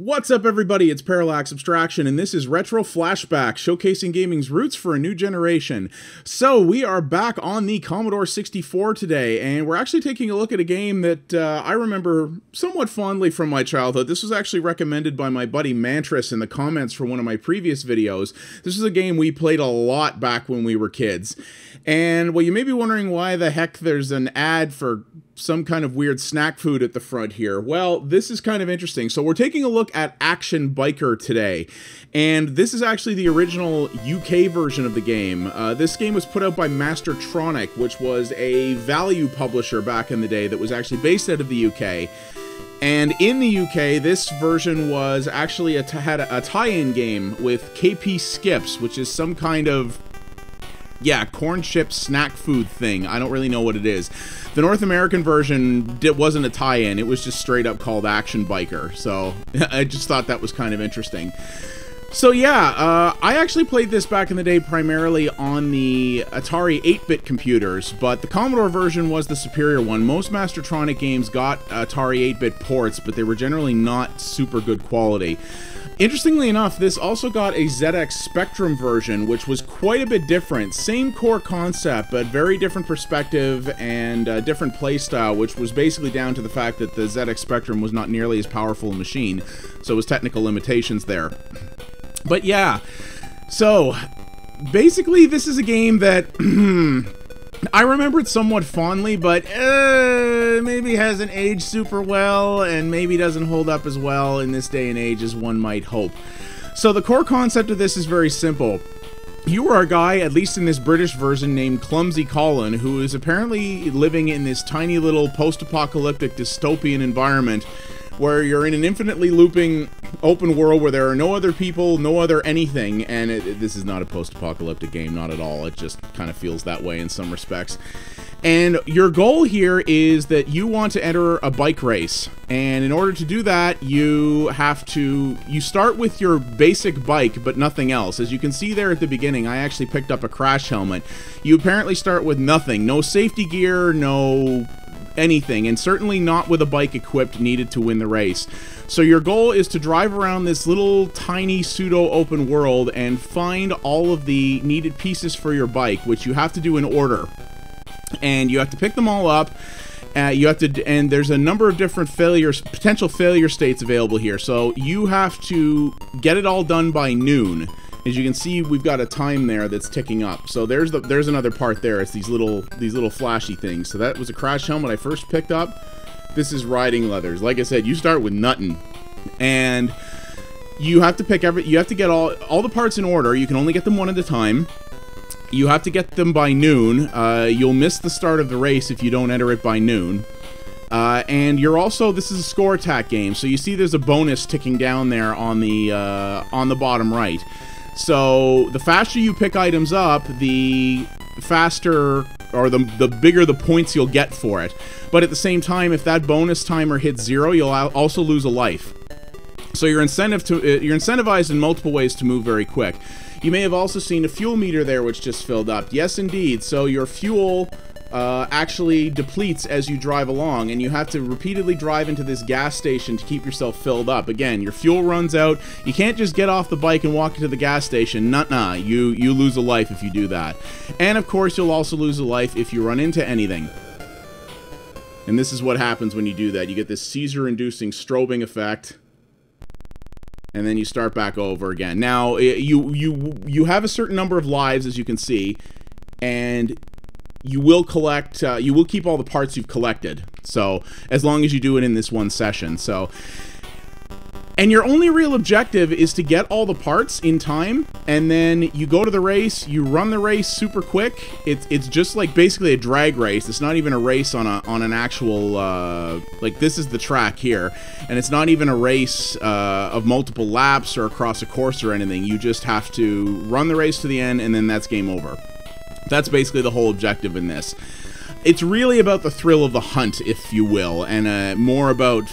What's up, everybody? It's Parallax Abstraction, and this is Retro Flashback, showcasing gaming's roots for a new generation. So, we are back on the Commodore 64 today, and we're actually taking a look at a game that I remember somewhat fondly from my childhood. This was actually recommended by my buddy Mantris in the comments for one of my previous videos. This is a game we played a lot back when we were kids. And, well, you may be wondering why the heck there's an ad for some kind of weird snack food at the front here. Well, this is kind of interesting. So we're taking a look at Action Biker today, and this is actually the original UK version of the game. This game was put out by Mastertronic, which was a value publisher back in the day that was actually based out of the UK. And in the UK, this version was actually had a tie-in game with KP Skips, which is some kind of corn chip snack food thing. I don't really know what it is. The North American version wasn't a tie-in. It was just straight up called Action Biker. So I just thought that was kind of interesting. So yeah, I actually played this back in the day primarily on the Atari 8-bit computers, but the Commodore version was the superior one. Most Mastertronic games got Atari 8-bit ports, but they were generally not super good quality. Interestingly enough, this also got a ZX Spectrum version, which was quite a bit different. Same core concept, but very different perspective and different playstyle, which was basically down to the fact that the ZX Spectrum was not nearly as powerful a machine, so it was technical limitations there. But yeah, so basically this is a game that I remember it somewhat fondly, but maybe hasn't aged super well, and maybe doesn't hold up as well in this day and age as one might hope. So the core concept of this is very simple. You are a guy, at least in this British version, named Clumsy Colin, who is apparently living in this tiny little post-apocalyptic dystopian environment where you're in an infinitely looping open world where there are no other people, no other anything, and this is not a post-apocalyptic game, not at all. It just kind of feels that way in some respects. And your goal here is that you want to enter a bike race, and in order to do that, you start with your basic bike, but nothing else. As you can see there at the beginning, I actually picked up a crash helmet. You apparently start with nothing, no safety gear, no anything, and certainly not with a bike equipped needed to win the race. So your goal is to drive around this little tiny pseudo-open world and find all of the needed pieces for your bike, which you have to do in order. And you have to pick them all up. And there's a number of different potential failure states available here. So you have to get it all done by noon. As you can see, we've got a time there that's ticking up. So there's another part there. It's these little flashy things. So that was a crash helmet I first picked up. This is riding leathers. Like I said, you start with nothing, and you have to get all the parts in order. You can only get them one at a time. You have to get them by noon. You'll miss the start of the race if you don't enter it by noon. And this is a score attack game. So you see there's a bonus ticking down there on the bottom right. So the faster you pick items up, the faster or the bigger the points you'll get for it. But at the same time, if that bonus timer hits 0, you'll also lose a life. So you're incentivized in multiple ways to move very quick. You may have also seen a fuel meter there which just filled up. Yes, indeed. So your fuel actually depletes as you drive along, and you have to repeatedly drive into this gas station to keep yourself filled up. Again, your fuel runs out. You can't just get off the bike and walk into the gas station. Nuh-nah. You lose a life if you do that. And of course, you'll also lose a life if you run into anything. And this is what happens when you do that. You get this seizure-inducing strobing effect, and then you start back over again. Now, you have a certain number of lives, as you can see, and you will keep all the parts you've collected. So, as long as you do it in this one session. So, and your only real objective is to get all the parts in time, and then you go to the race, you run the race super quick. It's just like basically a drag race. It's not even a race on an actual, like this is the track here, and it's not even a race of multiple laps or across a course or anything. You just have to run the race to the end, and then that's game over. That's basically the whole objective in this. It's really about the thrill of the hunt, if you will, and more about,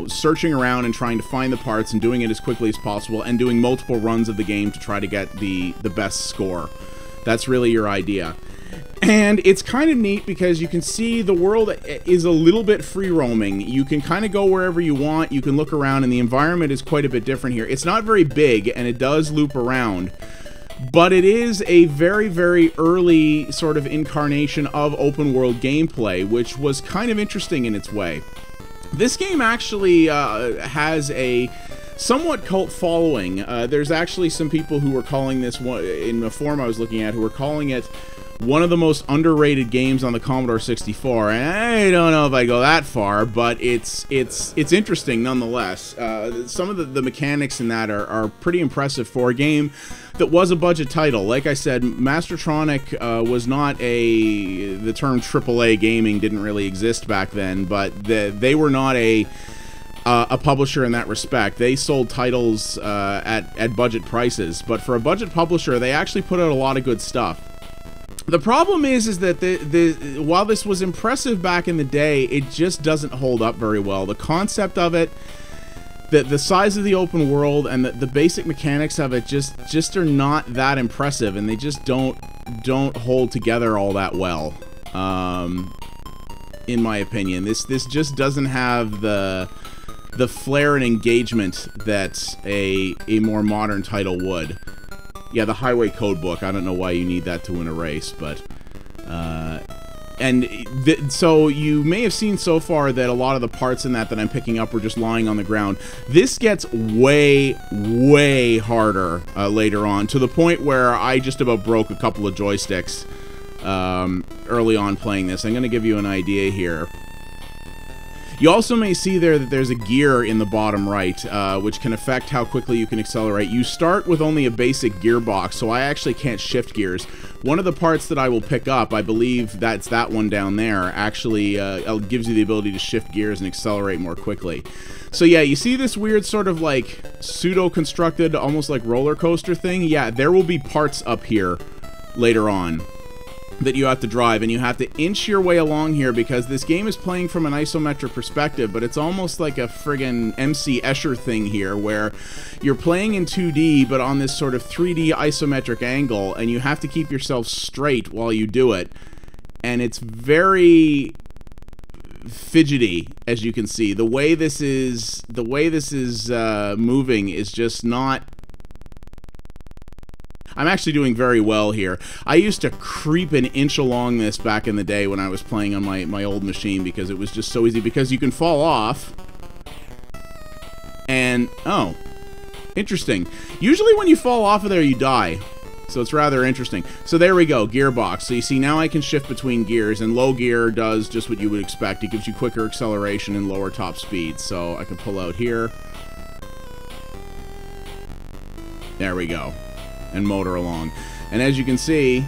searching around and trying to find the parts and doing it as quickly as possible and doing multiple runs of the game to try to get the best score. That's really your idea. And it's kind of neat because you can see the world is a little bit free roaming. You can kind of go wherever you want. You can look around, and the environment is quite a bit different here. It's not very big, and it does loop around. But it is a very, very early sort of incarnation of open world gameplay, which was kind of interesting in its way. This game actually has a somewhat cult following. There's actually some people who were calling this one, in a forum I was looking at, who were calling it one of the most underrated games on the Commodore 64, and I don't know if I go that far, but it's interesting nonetheless. Some of the mechanics in that are pretty impressive for a game that was a budget title. Like I said, Mastertronic was not the term AAA gaming didn't really exist back then, but they were not a publisher in that respect. They sold titles at budget prices, but for a budget publisher, they actually put out a lot of good stuff. The problem is that while this was impressive back in the day, it just doesn't hold up very well. The concept of it, the size of the open world, and the basic mechanics of it just are not that impressive, and they just don't hold together all that well. In my opinion, this just doesn't have the flair and engagement that a more modern title would. Yeah, the Highway Code Book. I don't know why you need that to win a race, but... so you may have seen so far that a lot of the parts in that I'm picking up were just lying on the ground. This gets way, way harder later on, to the point where I just about broke a couple of joysticks early on playing this. I'm going to give you an idea here. You also may see there that there's a gear in the bottom right, which can affect how quickly you can accelerate. You start with only a basic gearbox, so I actually can't shift gears. One of the parts that I will pick up, I believe that's that one down there, actually gives you the ability to shift gears and accelerate more quickly. So yeah, you see this weird sort of like pseudo-constructed, almost like roller coaster thing? Yeah, there will be parts up here later on that you have to drive, and you have to inch your way along here because this game is playing from an isometric perspective, but it's almost like a friggin' MC Escher thing here, where you're playing in 2D, but on this sort of 3D isometric angle, and you have to keep yourself straight while you do it, and it's very fidgety, as you can see. The way this is moving is just not... I'm actually doing very well here. I used to creep an inch along this back in the day when I was playing on my old machine because it was just so easy, because you can fall off and... oh, interesting. Usually when you fall off of there, you die. So it's rather interesting. So there we go, gearbox. So you see now I can shift between gears, and low gear does just what you would expect. It gives you quicker acceleration and lower top speed. So I can pull out here. There we go. And motor along. And as you can see,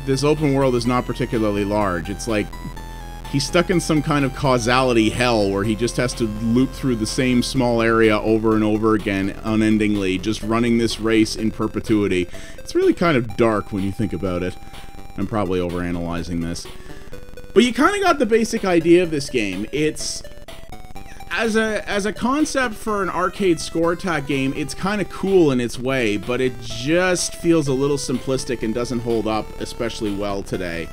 this open world is not particularly large. It's like he's stuck in some kind of causality hell where he just has to loop through the same small area over and over again unendingly, just running this race in perpetuity. It's really kind of dark when you think about it. I'm probably overanalyzing this. But you kind of got the basic idea of this game. It's... As a concept for an arcade score attack game, it's kind of cool in its way, but it just feels a little simplistic and doesn't hold up especially well today.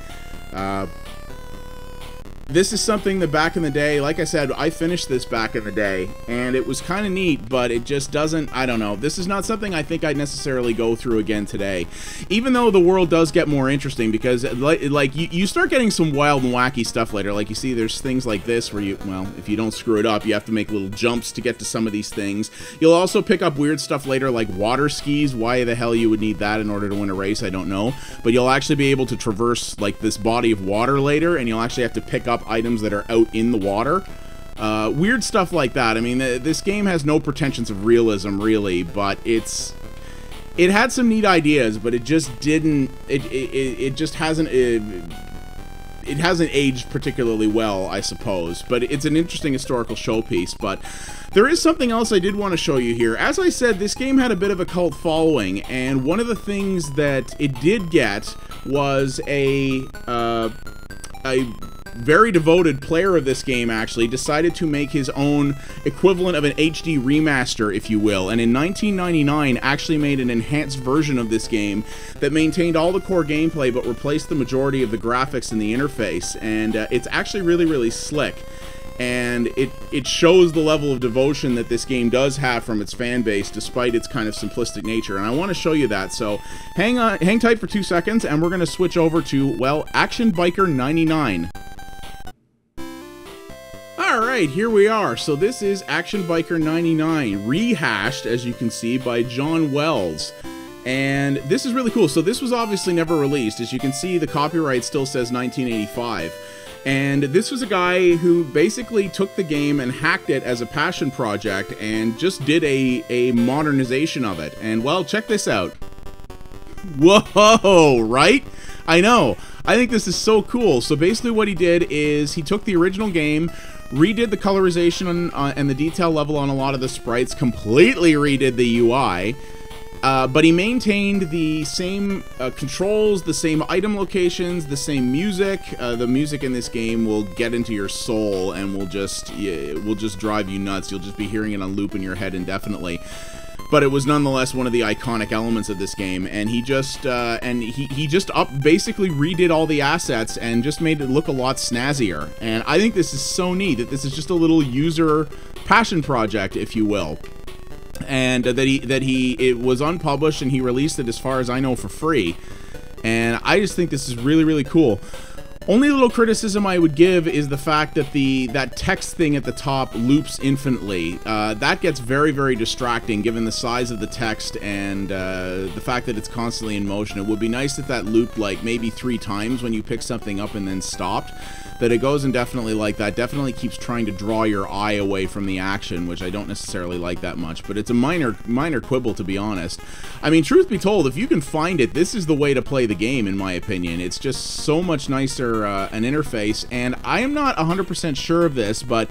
This is something that back in the day, like I said, I finished this back in the day, and it was kind of neat, but it just doesn't, I don't know. This is not something I think I'd necessarily go through again today. Even though the world does get more interesting, because like you start getting some wild and wacky stuff later. Like you see there's things like this where you, well, if you don't screw it up, you have to make little jumps to get to some of these things. You'll also pick up weird stuff later like water skis. Why the hell you would need that in order to win a race, I don't know. But you'll actually be able to traverse like this body of water later, and you'll actually have to pick up items that are out in the water. Weird stuff like that. I mean, this game has no pretensions of realism, really, but it had some neat ideas, but it just didn't, it just hasn't, it hasn't aged particularly well, I suppose, but it's an interesting historical showpiece. But there is something else I did want to show you here. As I said, this game had a bit of a cult following, and one of the things that it did get was a very devoted player of this game, actually decided to make his own equivalent of an HD remaster, if you will, and in 1999 actually made an enhanced version of this game that maintained all the core gameplay but replaced the majority of the graphics in the interface, and it's actually really, really slick. And it shows the level of devotion that this game does have from its fan base, despite its kind of simplistic nature. And I want to show you that. So hang tight for 2 seconds, and we're going to switch over to, well, Action Biker 99. Alright, here we are. So this is Action Biker 99, rehashed, as you can see, by John Wells. And this is really cool. So this was obviously never released. As you can see, the copyright still says 1985. And this was a guy who basically took the game and hacked it as a passion project and just did a modernization of it. And, well, check this out. Whoa, right? I know. I think this is so cool. So basically what he did is he took the original game, redid the colorization and the detail level on a lot of the sprites, completely redid the UI, but he maintained the same controls, the same item locations, the same music. The music in this game will get into your soul and will just drive you nuts. You'll just be hearing it on loop in your head indefinitely. But it was nonetheless one of the iconic elements of this game, and he just basically redid all the assets and just made it look a lot snazzier. And I think this is so neat that this is just a little user passion project, if you will. And it was unpublished, and he released it, as far as I know, for free. And I just think this is really, really cool. Only little criticism I would give is the fact that that text thing at the top loops infinitely. That gets very, very distracting given the size of the text and the fact that it's constantly in motion. It would be nice if that looped like maybe 3 times when you pick something up and then stopped. That it goes indefinitely like that definitely keeps trying to draw your eye away from the action, which I don't necessarily like that much, but it's a minor quibble, to be honest. I mean, truth be told, if you can find it, this is the way to play the game, in my opinion. It's just so much nicer an interface, and I am not 100% sure of this, but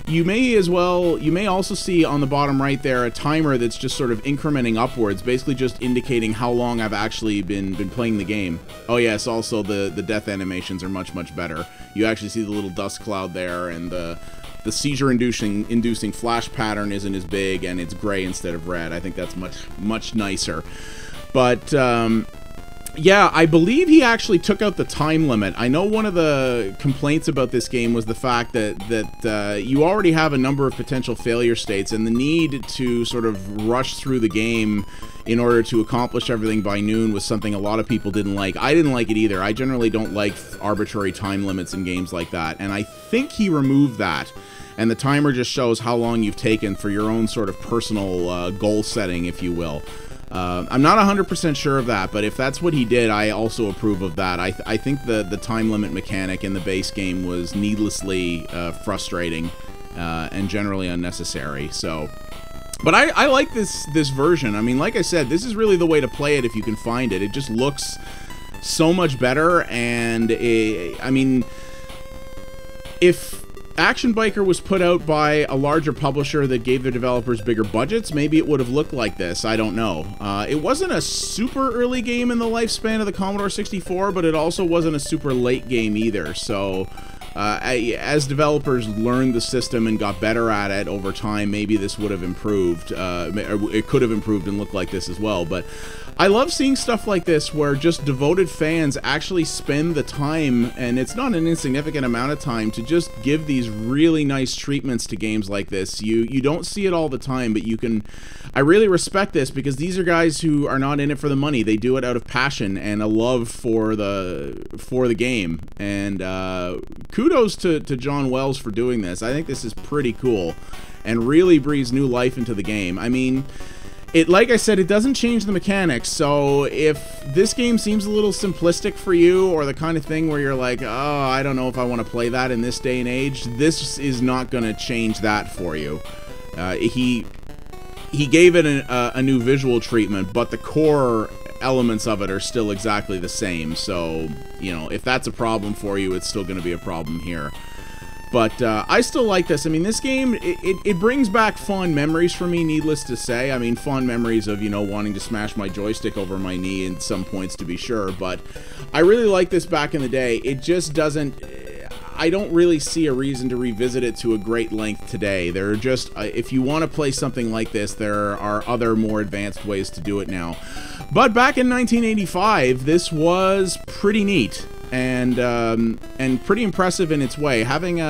you may also see on the bottom right there a timer that's just sort of incrementing upwards, basically just indicating how long I've actually been playing the game. Oh yes, also the death animations are much, much better. You actually see the little dust cloud there, and the seizure-inducing flash pattern isn't as big, and it's gray instead of red. I think that's much nicer. But yeah, I believe he actually took out the time limit. I know one of the complaints about this game was the fact that you already have a number of potential failure states, and the need to sort of rush through the game in order to accomplish everything by noon was something a lot of people didn't like. I didn't like it either. I generally don't like arbitrary time limits in games like that, and I think he removed that. And the timer just shows how long you've taken for your own sort of personal goal setting, if you will. I'm not 100% sure of that, but if that's what he did, I also approve of that. I think the time limit mechanic in the base game was needlessly frustrating and generally unnecessary. So, but I like this version. I mean, like I said, this is really the way to play it if you can find it. It just looks so much better, and I mean, if Action Biker was put out by a larger publisher that gave their developers bigger budgets, maybe it would have looked like this. I don't know. It wasn't a super early game in the lifespan of the Commodore 64, but it also wasn't a super late game either. So as developers learned the system and got better at it over time, maybe this would have improved. It could have improved and looked like this as well. But I love seeing stuff like this where just devoted fans actually spend the time, and it's not an insignificant amount of time, to just give these really nice treatments to games like this. You don't see it all the time, but you can. I really respect this because these are guys who are not in it for the money. They do it out of passion and a love for the game. And kudos to John Wells for doing this. I think this is pretty cool and really breathes new life into the game. I mean, like I said, it doesn't change the mechanics, so if this game seems a little simplistic for you, or the kind of thing where you're like, oh, I don't know if I want to play that in this day and age, this is not going to change that for you. He gave it a new visual treatment, but the core elements of it are still exactly the same, so, you know, if that's a problem for you, it's still going to be a problem here. But I still like this. I mean, this game, it brings back fond memories for me, needless to say. I mean, fond memories of, you know, wanting to smash my joystick over my knee at some points, to be sure. But I really like this back in the day. It just doesn't... I don't really see a reason to revisit it to a great length today. There are just, if you want to play something like this, there are other more advanced ways to do it now. But back in 1985, this was pretty neat and pretty impressive in its way. Having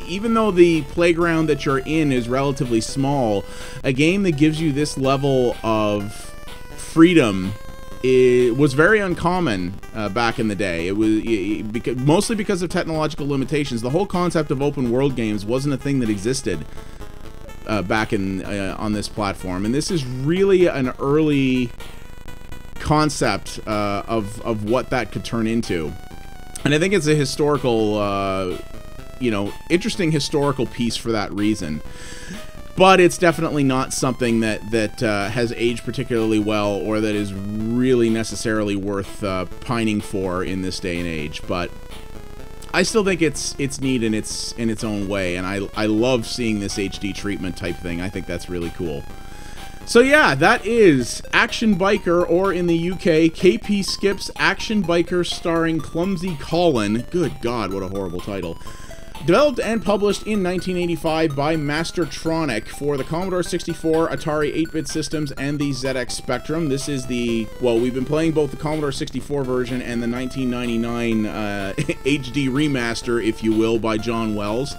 even though the playground that you're in is relatively small, a game that gives you this level of freedom was very uncommon back in the day. It was mostly because of technological limitations. The whole concept of open world games wasn't a thing that existed back in on this platform, and this is really an early concept of what that could turn into. And I think it's a historical, you know, interesting historical piece for that reason. But it's definitely not something that has aged particularly well, or that is really necessarily worth pining for in this day and age. But I still think it's neat in its own way, and I love seeing this HD treatment type thing. I think that's really cool. So yeah, that is Action Biker, or in the UK, KP Skip's Action Biker starring Clumsy Colin. Good God, what a horrible title. Developed and published in 1985 by Mastertronic for the Commodore 64, Atari 8-bit systems, and the ZX Spectrum. This is the, well, we've been playing both the Commodore 64 version and the 1999 HD remaster, if you will, by John Wells.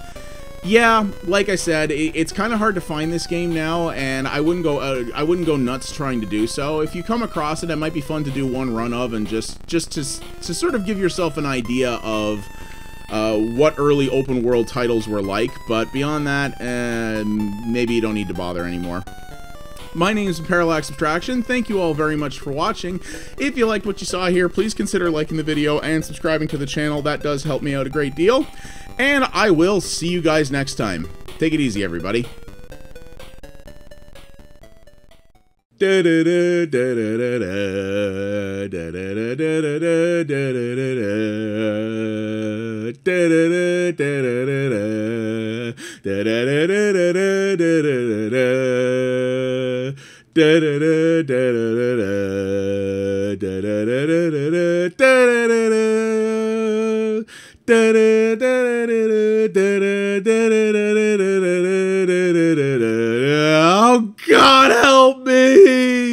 Yeah, like I said, it's kind of hard to find this game now, and I wouldn't go nuts trying to do so. If you come across it, it might be fun to do one run of, and just to sort of give yourself an idea of what early open world titles were like, but beyond that, maybe you don't need to bother anymore. My name is Parallax Abstraction. Thank you all very much for watching. If you liked what you saw here, please consider liking the video and subscribing to the channel. That does help me out a great deal. And I will see you guys next time. Take it easy, everybody. Oh, God help me!